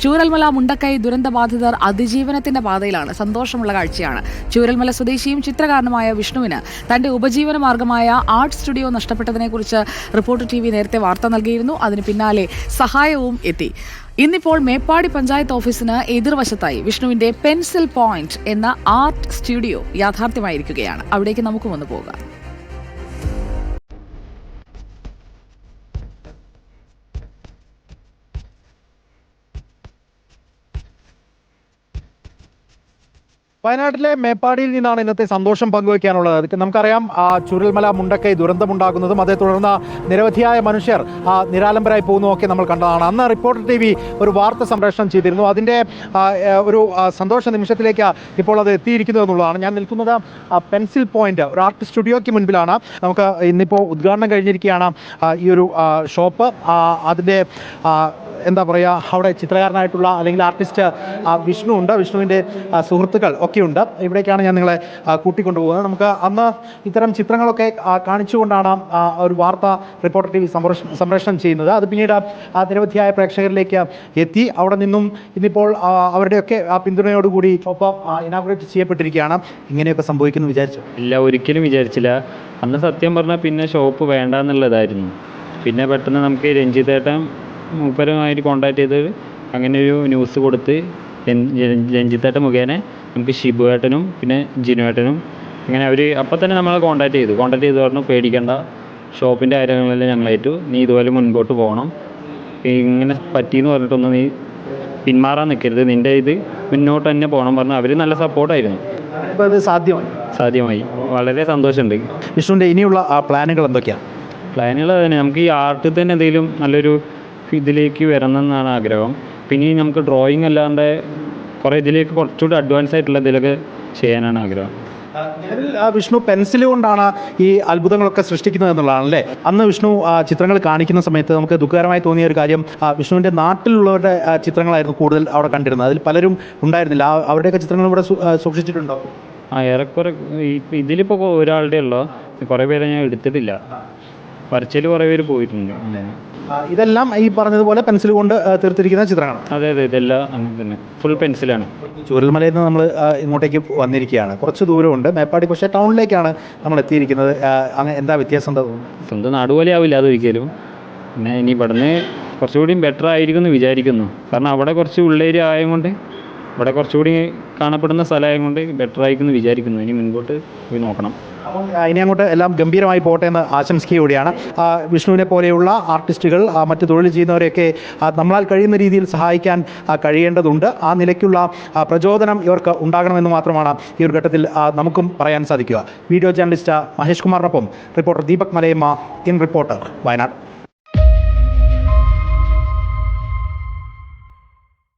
ചൂരൽമല മുണ്ടക്കൈ ദുരന്തബാധിതർ അതിജീവനത്തിന്റെ പാതയിലാണ്. സന്തോഷമുള്ള കാഴ്ചയാണ്. ചൂരൽമല സ്വദേശിയും ചിത്രകാരനുമായ വിഷ്ണുവിന് തന്റെ ഉപജീവന മാർഗമായ ആർട്ട് സ്റ്റുഡിയോ നഷ്ടപ്പെട്ടതിനെക്കുറിച്ച് റിപ്പോർട്ടർ TV നേരത്തെ വാർത്ത നൽകിയിരുന്നു. അതിന് പിന്നാലെ സഹായവും എത്തി. ഇന്നിപ്പോൾ മേപ്പാടി പഞ്ചായത്ത് ഓഫീസിന് എതിർവശത്തായി വിഷ്ണുവിന്റെ പെൻസിൽ പോയിന്റ് എന്ന ആർട്ട് സ്റ്റുഡിയോ യാഥാർത്ഥ്യമായിരിക്കുകയാണ്. അവിടേക്ക് നമുക്കും ഒന്ന് പോകാം. വയനാട്ടിലെ മേപ്പാടിയിൽ നിന്നാണ് ഇന്നത്തെ സന്തോഷം പങ്കുവയ്ക്കാനുള്ളത്. നമുക്കറിയാം, ചുരൽമല മുണ്ടക്കൈ ദുരന്തമുണ്ടാകുന്നതും അതേ തുടർന്ന് നിരവധിയായ മനുഷ്യർ നിരാലംബരായി പോകുന്നതൊക്കെ നമ്മൾ കണ്ടതാണ്. അന്ന് റിപ്പോർട്ടർ TV ഒരു വാർത്ത സംപ്രേഷണം ചെയ്തിരുന്നു. അതിൻ്റെ ഒരു സന്തോഷ നിമിഷത്തിലേക്ക് ഇപ്പോൾ അത് എത്തിയിരിക്കുന്നു എന്നുള്ളതാണ്. ഞാൻ നിൽക്കുന്നത് പെൻസിൽ പോയിന്റ് ഒരു ആർട്ട് സ്റ്റുഡിയോയ്ക്ക് മുൻപിലാണ്. നമുക്ക് ഇന്നിപ്പോൾ ഉദ്ഘാടനം കഴിഞ്ഞിരിക്കുകയാണ് ഈ ഒരു ഷോപ്പ്. അതിൻ്റെ എന്താ പറയുക, അവിടെ ചിത്രകാരനായിട്ടുള്ള അല്ലെങ്കിൽ ആർട്ടിസ്റ്റ് വിഷ്ണു ഉണ്ട്. വിഷ്ണുവിൻ്റെ സുഹൃത്തുക്കൾ ഒക്കെയുണ്ട്. ഇവിടേക്കാണ് ഞാൻ നിങ്ങളെ കൂട്ടിക്കൊണ്ടുപോകുന്നത്. നമുക്ക് അന്ന് ഇത്തരം ചിത്രങ്ങളൊക്കെ കാണിച്ചുകൊണ്ടാണ് ഒരു വാർത്ത റിപ്പോർട്ടർ TV സംപ്രേഷണം ചെയ്യുന്നത്. അത് പിന്നീട് നിരവധിയായ പ്രേക്ഷകരിലേക്ക് എത്തി. അവിടെ നിന്നും ഇന്നിപ്പോൾ അവരുടെയൊക്കെ പിന്തുണയോടുകൂടി ഷോപ്പ് ഇനാഗുറേറ്റ് ചെയ്യപ്പെട്ടിരിക്കുകയാണ്. ഇങ്ങനെയൊക്കെ സംഭവിക്കുമെന്ന് വിചാരിച്ചു? ഇല്ല, ഒരിക്കലും വിചാരിച്ചില്ല. അന്ന് സത്യം പറഞ്ഞാൽ പിന്നെ ഷോപ്പ് വേണ്ട എന്നുള്ളതായിരുന്നു. പിന്നെ പെട്ടെന്ന് നമുക്ക് രഞ്ജിത്തേട്ടൻ മൂപ്പരുമായിട്ട് കോൺടാക്ട് ചെയ്ത് അങ്ങനെ ഒരു ന്യൂസ് കൊടുത്ത് രഞ്ജിത്തേട്ടൻ മുഖേന നമുക്ക് ഷിബുവേട്ടനും പിന്നെ ജിനുവേട്ടനും അങ്ങനെ അവർ അപ്പം തന്നെ നമ്മളെ കോൺടാക്ട് ചെയ്തു പറഞ്ഞു, പേടിക്കേണ്ട, ഷോപ്പിൻ്റെ കാര്യങ്ങളെല്ലാം ഞങ്ങളായിട്ടു, നീ ഇതുപോലെ മുൻപോട്ട് പോകണം, ഇങ്ങനെ പറ്റിയെന്ന് പറഞ്ഞിട്ടൊന്നും നീ പിന്മാറാൻ നിൽക്കരുത്, നിൻ്റെ ഇത് മുന്നോട്ട് തന്നെ പോകണം പറഞ്ഞു. അവർ നല്ല സപ്പോർട്ടായിരുന്നു. ഇപ്പോൾ അത് സാധ്യമായി. വളരെ സന്തോഷമുണ്ട്. വിഷ്ണുവിൻ്റെ ഇനിയുള്ള പ്ലാനുകൾ എന്തൊക്കെയാണ്? പ്ലാനുകൾ തന്നെ നമുക്ക് ഈ ആർട്ടിൽ തന്നെ എന്തെങ്കിലും നല്ലൊരു ഇതിലേക്ക് വരണമെന്നാണ് ആഗ്രഹം. പിന്നെ നമുക്ക് ഡ്രോയിങ് അല്ലാണ്ട് കുറേ ഇതിലേക്ക് കുറച്ചുകൂടി അഡ്വാൻസ് ആയിട്ടുള്ള ഇതിലൊക്കെ ചെയ്യാനാണ് ആഗ്രഹം. വിഷ്ണു പെൻസിൽ കൊണ്ടാണ് ഈ അത്ഭുതങ്ങളൊക്കെ സൃഷ്ടിക്കുന്നത് എന്നുള്ളതാണല്ലേ? അന്ന് വിഷ്ണു ചിത്രങ്ങൾ കാണിക്കുന്ന സമയത്ത് നമുക്ക് ദുഃഖകരമായി തോന്നിയ ഒരു കാര്യം, വിഷ്ണുവിൻ്റെ നാട്ടിലുള്ളവരുടെ ചിത്രങ്ങളായിരുന്നു കൂടുതൽ അവിടെ കണ്ടിരുന്നത്. അതിൽ പലരും ഉണ്ടായിരുന്നില്ല. അവരുടെയൊക്കെ ചിത്രങ്ങൾ ഇവിടെ സൂക്ഷിച്ചിട്ടുണ്ടോ? ഏറെക്കുറെ ഇതിലിപ്പോൾ ഒരാളുടെ ഉള്ളോ, കുറേ പേരെ ഞാൻ എടുത്തിട്ടില്ല. വരച്ചതിൽ കുറേ പേര് പോയിട്ടുണ്ട്. ഇതെല്ലാം ഈ പറഞ്ഞതുപോലെ പെൻസിൽ കൊണ്ട് തീർത്തിരിക്കുന്ന ചിത്രങ്ങളാണ്? അതെ, ഇതെല്ലാം അങ്ങനെ തന്നെ ഫുൾ പെൻസിലാണ്. ചൂരൽമലയിൽ നിന്ന് നമ്മൾ ഇങ്ങോട്ടേക്ക് വന്നിരിക്കുകയാണ്. കുറച്ച് ദൂരമുണ്ട് മേപ്പാടി, പക്ഷേ ടൗണിലേക്കാണ് നമ്മൾ എത്തിയിരിക്കുന്നത്. അങ്ങനെ എന്താ വ്യത്യാസം എന്താ തോന്നുന്നത്? സ്വന്തം നാട് പോലെ ആവില്ല അതൊരിക്കലും. പിന്നെ ഇനി ഇവിടുന്ന് കുറച്ചുകൂടി ബെറ്റർ ആയിരിക്കും എന്ന് വിചാരിക്കുന്നു. കാരണം അവിടെ കുറച്ച് ഉള്ളേരിയ ആയതുകൊണ്ട്, ഇവിടെ കുറച്ചുകൂടി കാണപ്പെടുന്ന സ്ഥലമായത് കൊണ്ട് ബെറ്റർ ആയിരിക്കും എന്ന് വിചാരിക്കുന്നു. ഇനി മുൻപോട്ട് പോയി നോക്കണം. അപ്പം ഇനി അങ്ങോട്ട് എല്ലാം ഗംഭീരമായി പോട്ടെ എന്ന് ആശംസിക്കുകയാണ്. വിഷ്ണുവിനെ പോലെയുള്ള ആർട്ടിസ്റ്റുകൾ, മറ്റ് തൊഴിൽ ചെയ്യുന്നവരെയൊക്കെ നമ്മളാൽ കഴിയുന്ന രീതിയിൽ സഹായിക്കാൻ കഴിയേണ്ടതുണ്ട്. ആ നിലയ്ക്കുള്ള പ്രചോദനം ഇവർക്ക് ഉണ്ടാകണമെന്ന് മാത്രമാണ് ഈ ഒരു ഘട്ടത്തിൽ നമുക്കും പറയാൻ സാധിക്കുക. വീഡിയോ ജേർണലിസ്റ്റ് മഹേഷ് കുമാറിനൊപ്പം reporter Deepak Malayamma, in reporter, Wayanad.